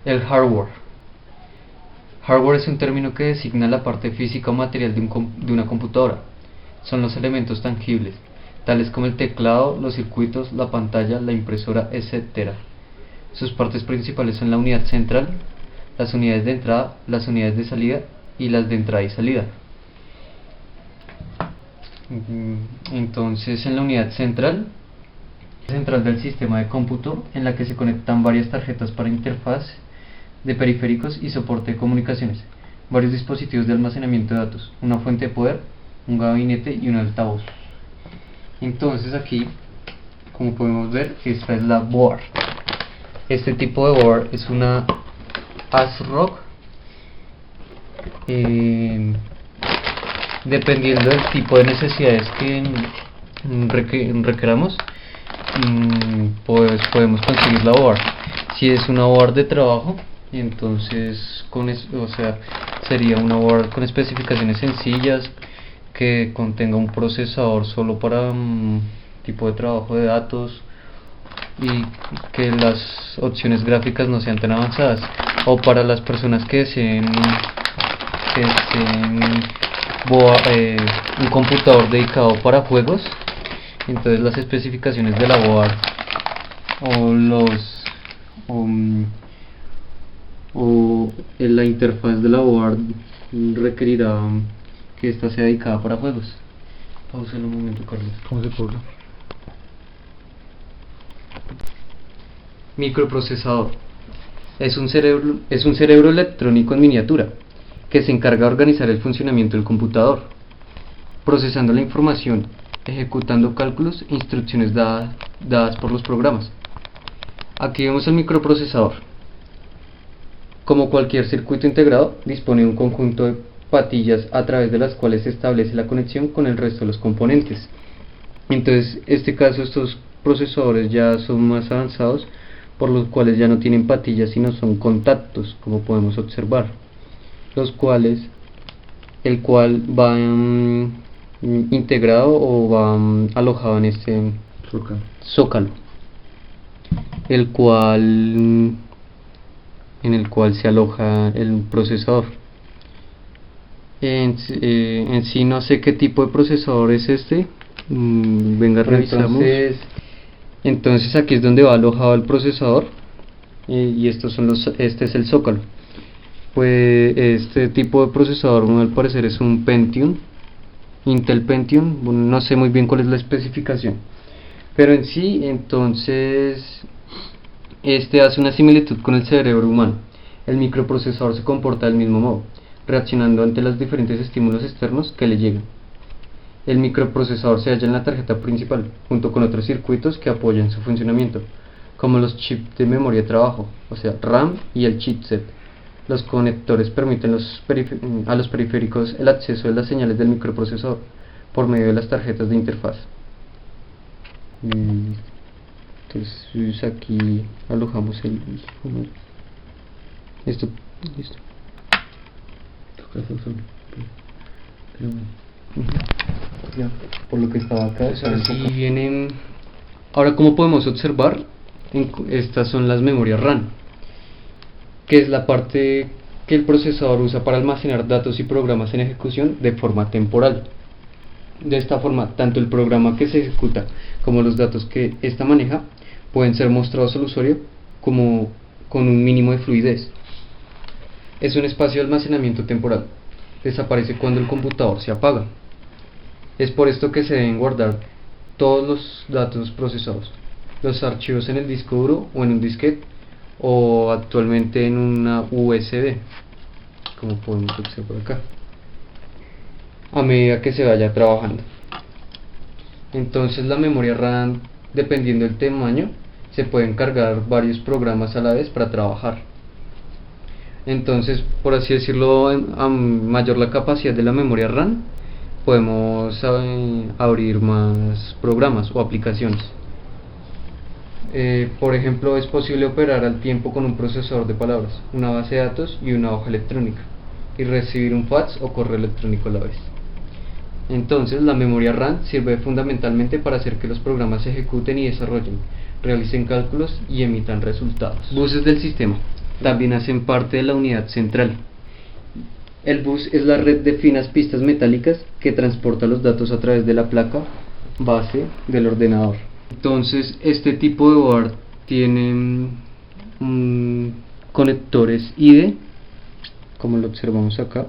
El hardware. Hardware es un término que designa la parte física o material de una computadora. Son los elementos tangibles, tales como el teclado, los circuitos, la pantalla, la impresora, etc. Sus partes principales son la unidad central, las unidades de entrada, las unidades de salida y las de entrada y salida. Entonces, en la unidad central del sistema de cómputo, en la que se conectan varias tarjetas para interfaz de periféricos y soporte de comunicaciones, varios dispositivos de almacenamiento de datos, una fuente de poder, un gabinete y un altavoz. Entonces aquí, como podemos ver, esta es la board. Este tipo de board es una ASRock. Dependiendo del tipo de necesidades que requeramos, pues podemos conseguir la board. Si es una board de trabajo, entonces sería una board con especificaciones sencillas, que contenga un procesador solo para tipo de trabajo de datos, y que las opciones gráficas no sean tan avanzadas, o para las personas que deseen un computador dedicado para juegos. Entonces las especificaciones de la board o la interfaz de la board requerirá que esta sea dedicada para juegos. Pausa un momento, Carlos. ¿Cómo se pone? Microprocesador. Es un cerebro electrónico en miniatura que se encarga de organizar el funcionamiento del computador, procesando la información, ejecutando cálculos e instrucciones dadas por los programas. Aquí vemos el microprocesador. Como cualquier circuito integrado, dispone de un conjunto de patillas a través de las cuales se establece la conexión con el resto de los componentes. Entonces, en este caso, estos procesadores ya son más avanzados, por los cuales ya no tienen patillas sino son contactos, como podemos observar, el cual va integrado o va alojado en este zócalo, en el cual se aloja el procesador. En sí no sé qué tipo de procesador es este. Venga, revisamos. Entonces aquí es donde va alojado el procesador, y este es el zócalo. Pues este tipo de procesador, al parecer, es un Pentium, Intel Pentium. Bueno, no sé muy bien cuál es la especificación, pero en sí, entonces, este hace una similitud con el cerebro humano. El microprocesador se comporta del mismo modo, reaccionando ante los diferentes estímulos externos que le llegan. El microprocesador se halla en la tarjeta principal, junto con otros circuitos que apoyan su funcionamiento, como los chips de memoria de trabajo, o sea, RAM, y el chipset. Los conectores permiten a los periféricos el acceso de las señales del microprocesador por medio de las tarjetas de interfaz. Entonces aquí alojamos esto. Listo. Ya, por lo que estaba acá, así vienen. Ahora, como podemos observar, estas son las memorias RAM, que es la parte que el procesador usa para almacenar datos y programas en ejecución de forma temporal. De esta forma, tanto el programa que se ejecuta como los datos que ésta maneja pueden ser mostrados al usuario como con un mínimo de fluidez. Es un espacio de almacenamiento temporal. Desaparece cuando el computador se apaga. Es por esto que se deben guardar todos los datos procesados, los archivos en el disco duro o en un disquete, o actualmente en una USB, como podemos observar acá, a medida que se vaya trabajando. Entonces la memoria RAM, dependiendo del tamaño, se pueden cargar varios programas a la vez para trabajar. Entonces, por así decirlo, a mayor la capacidad de la memoria RAM, podemos abrir más programas o aplicaciones. Por ejemplo, es posible operar al tiempo con un procesador de palabras, una base de datos y una hoja electrónica, y recibir un fax o correo electrónico a la vez. Entonces, la memoria RAM sirve fundamentalmente para hacer que los programas se ejecuten y desarrollen, realicen cálculos y emitan resultados. Buses del sistema. también hacen parte de la unidad central. El bus es la red de finas pistas metálicas que transporta los datos a través de la placa base del ordenador. Entonces, este tipo de board tiene conectores IDE, como lo observamos acá,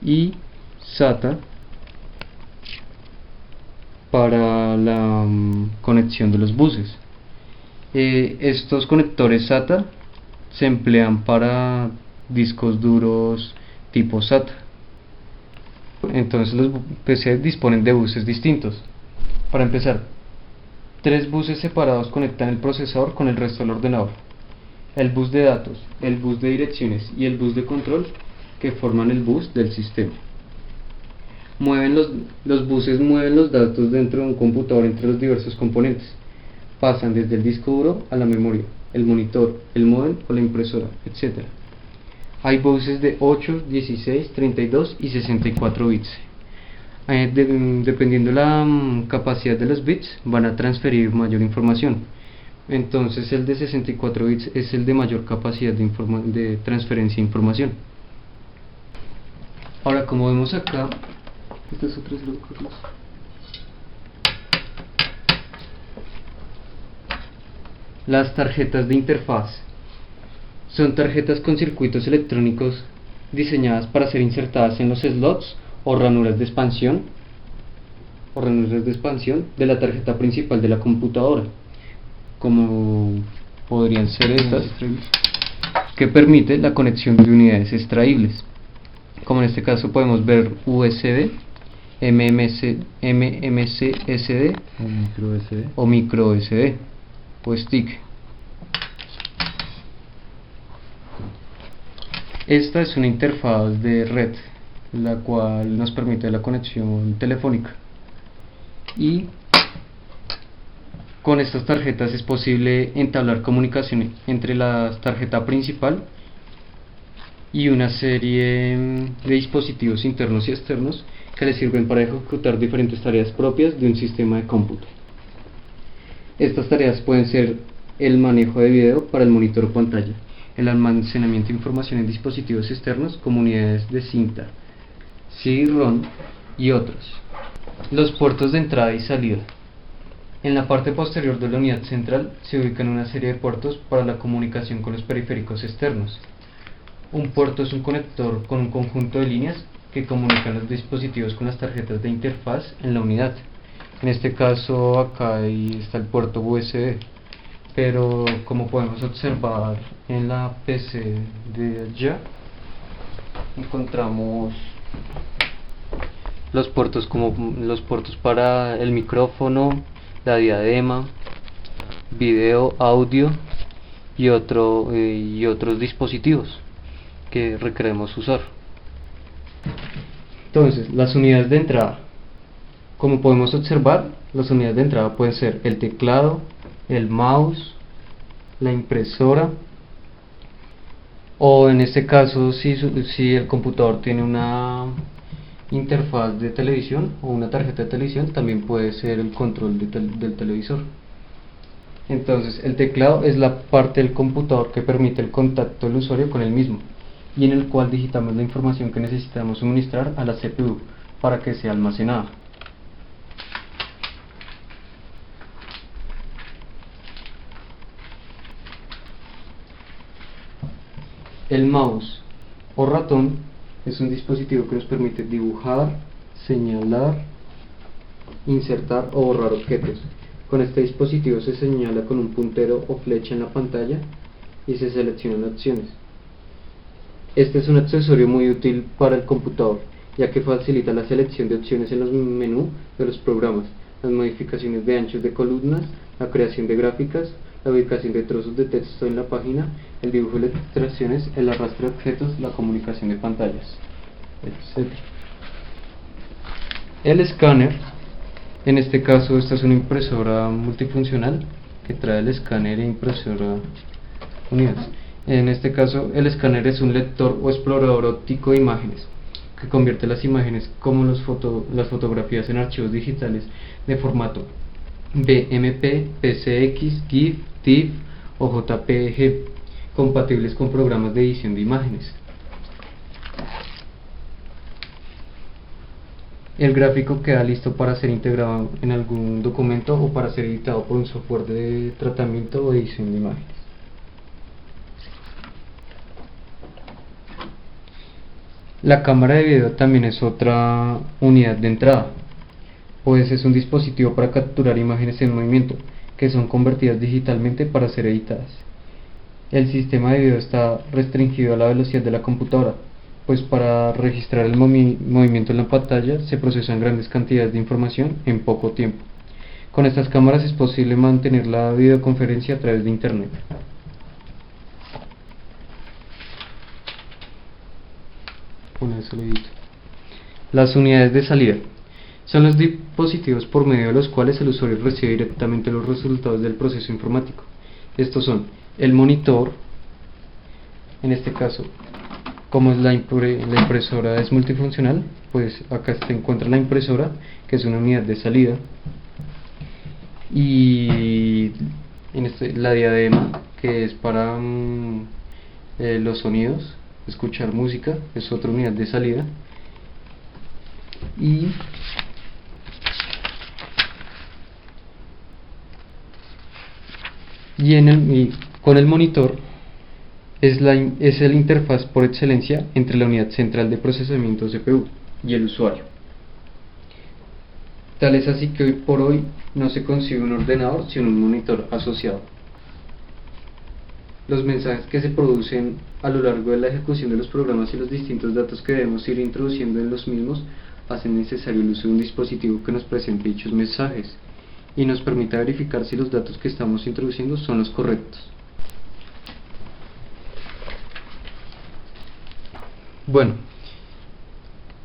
y SATA para la conexión de los buses. Estos conectores SATA se emplean para discos duros tipo SATA. Entonces los PC disponen de buses distintos. Para empezar, 3 buses separados conectan el procesador con el resto del ordenador: el bus de datos, el bus de direcciones y el bus de control, que forman el bus del sistema. Los buses mueven los datos dentro de un computador entre los diversos componentes. Pasan desde el disco duro a la memoria, el monitor, el módem o la impresora, etc. Hay buses de 8, 16, 32 y 64 bits. Dependiendo la capacidad de los bits, van a transferir mayor información. Entonces el de 64 bits es el de mayor capacidad de transferencia de información. Ahora, como vemos acá, estos otros locos. Las tarjetas de interfaz son tarjetas con circuitos electrónicos diseñadas para ser insertadas en los slots o ranuras de expansión de la tarjeta principal de la computadora, como podrían ser estas, que permite la conexión de unidades extraíbles, como en este caso podemos ver USB, MMC SD o micro SD o stick. Esta es una interfaz de red, la cual nos permite la conexión telefónica, y con estas tarjetas es posible entablar comunicación entre la tarjeta principal y una serie de dispositivos internos y externos que le sirven para ejecutar diferentes tareas propias de un sistema de cómputo. Estas tareas pueden ser el manejo de video para el monitor o pantalla, el almacenamiento de información en dispositivos externos como unidades de cinta, CD-ROM y otros. Los puertos de entrada y salida. En la parte posterior de la unidad central se ubican una serie de puertos para la comunicación con los periféricos externos. Un puerto es un conector con un conjunto de líneas que comunican los dispositivos con las tarjetas de interfaz en la unidad. En este caso acá está el puerto USB, pero como podemos observar en la PC de allá, encontramos los puertos para el micrófono, la diadema, video, audio y otros dispositivos que requeremos usar. Entonces, las unidades de entrada. Como podemos observar, las unidades de entrada pueden ser el teclado, el mouse, la impresora, o en este caso si el computador tiene una interfaz de televisión o una tarjeta de televisión, también puede ser el control del televisor. Entonces, el teclado es la parte del computador que permite el contacto del usuario con el mismo, y en el cual digitamos la información que necesitamos suministrar a la CPU para que sea almacenada. El mouse o ratón es un dispositivo que nos permite dibujar, señalar, insertar o borrar objetos. Con este dispositivo se señala con un puntero o flecha en la pantalla y se seleccionan opciones. Este es un accesorio muy útil para el computador, ya que facilita la selección de opciones en los menús de los programas, las modificaciones de anchos de columnas, la creación de gráficas, la ubicación de trozos de texto en la página, el dibujo de ilustraciones, el arrastre de objetos, la comunicación de pantallas, etc. El escáner, en este caso esta es una impresora multifuncional que trae el escáner e impresora unidas. En este caso el escáner es un lector o explorador óptico de imágenes que convierte las imágenes como las fotografías en archivos digitales de formato BMP, PCX, GIF, TIFF o JPG, compatibles con programas de edición de imágenes. El gráfico queda listo para ser integrado en algún documento o para ser editado por un software de tratamiento o edición de imágenes. La cámara de video también es otra unidad de entrada, pues es un dispositivo para capturar imágenes en movimiento, que son convertidas digitalmente para ser editadas. El sistema de video está restringido a la velocidad de la computadora, pues para registrar el movimiento en la pantalla se procesan grandes cantidades de información en poco tiempo. Con estas cámaras es posible mantener la videoconferencia a través de internet. Las unidades de salida son los dispositivos por medio de los cuales el usuario recibe directamente los resultados del proceso informático. Estos son el monitor, en este caso, como la impresora es multifuncional, pues acá se encuentra la impresora, que es una unidad de salida, y la diadema, que es para los sonidos, escuchar música, es otra unidad de salida, y con el monitor es la interfaz por excelencia entre la unidad central de procesamiento CPU y el usuario. Tal es así que hoy por hoy no se concibe un ordenador sin un monitor asociado. Los mensajes que se producen a lo largo de la ejecución de los programas y los distintos datos que debemos ir introduciendo en los mismos hacen necesario el uso de un dispositivo que nos presente dichos mensajes y nos permita verificar si los datos que estamos introduciendo son los correctos. Bueno,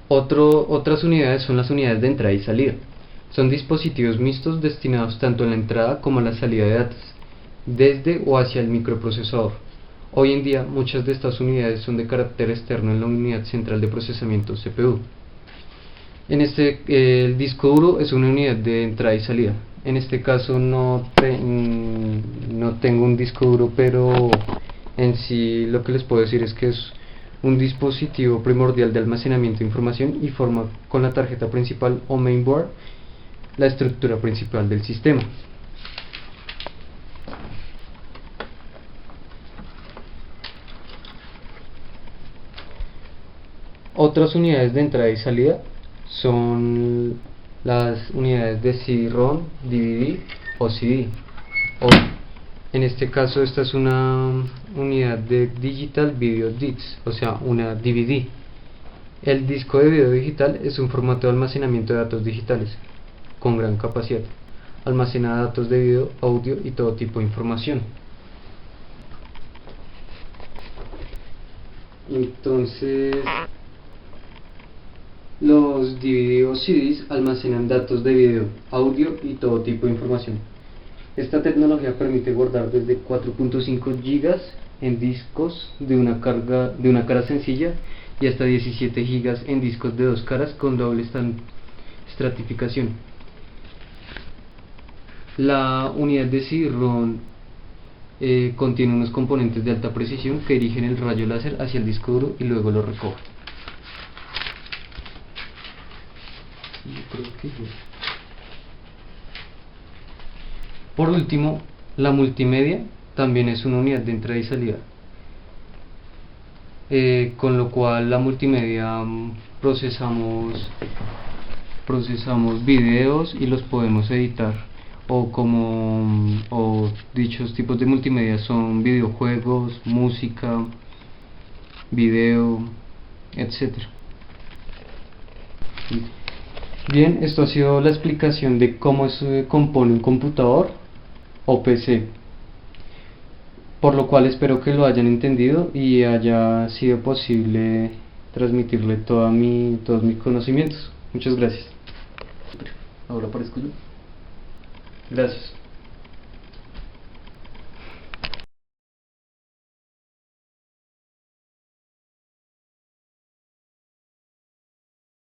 otras unidades son las unidades de entrada y salida. Son dispositivos mixtos destinados tanto a la entrada como a la salida de datos, desde o hacia el microprocesador. Hoy en día muchas de estas unidades son de carácter externo en la unidad central de procesamiento CPU. El disco duro es una unidad de entrada y salida. En este caso no tengo un disco duro, pero en sí lo que les puedo decir es que es un dispositivo primordial de almacenamiento de información y forma con la tarjeta principal o mainboard la estructura principal del sistema. Otras unidades de entrada y salida son las unidades de CD-ROM, DVD o CD. En este caso esta es una unidad de Digital Video Disc, o sea, una DVD. El disco de video digital es un formato de almacenamiento de datos digitales con gran capacidad. Almacena datos de video, audio y todo tipo de información. Entonces, los DVD o CDs almacenan datos de video, audio y todo tipo de información. Esta tecnología permite guardar desde 4.5 GB en discos de una cara sencilla y hasta 17 GB en discos de dos caras con doble estratificación. La unidad de CD-ROM contiene unos componentes de alta precisión que dirigen el rayo láser hacia el disco duro y luego lo recogen. Por último, la multimedia también es una unidad de entrada y salida, con lo cual la multimedia procesamos videos y los podemos editar, o dichos tipos de multimedia son videojuegos, música, video, etc. Bien, esto ha sido la explicación de cómo se compone un computador o PC, por lo cual espero que lo hayan entendido y haya sido posible transmitirle todos mis conocimientos. Muchas gracias. Ahora aparezco yo. Gracias.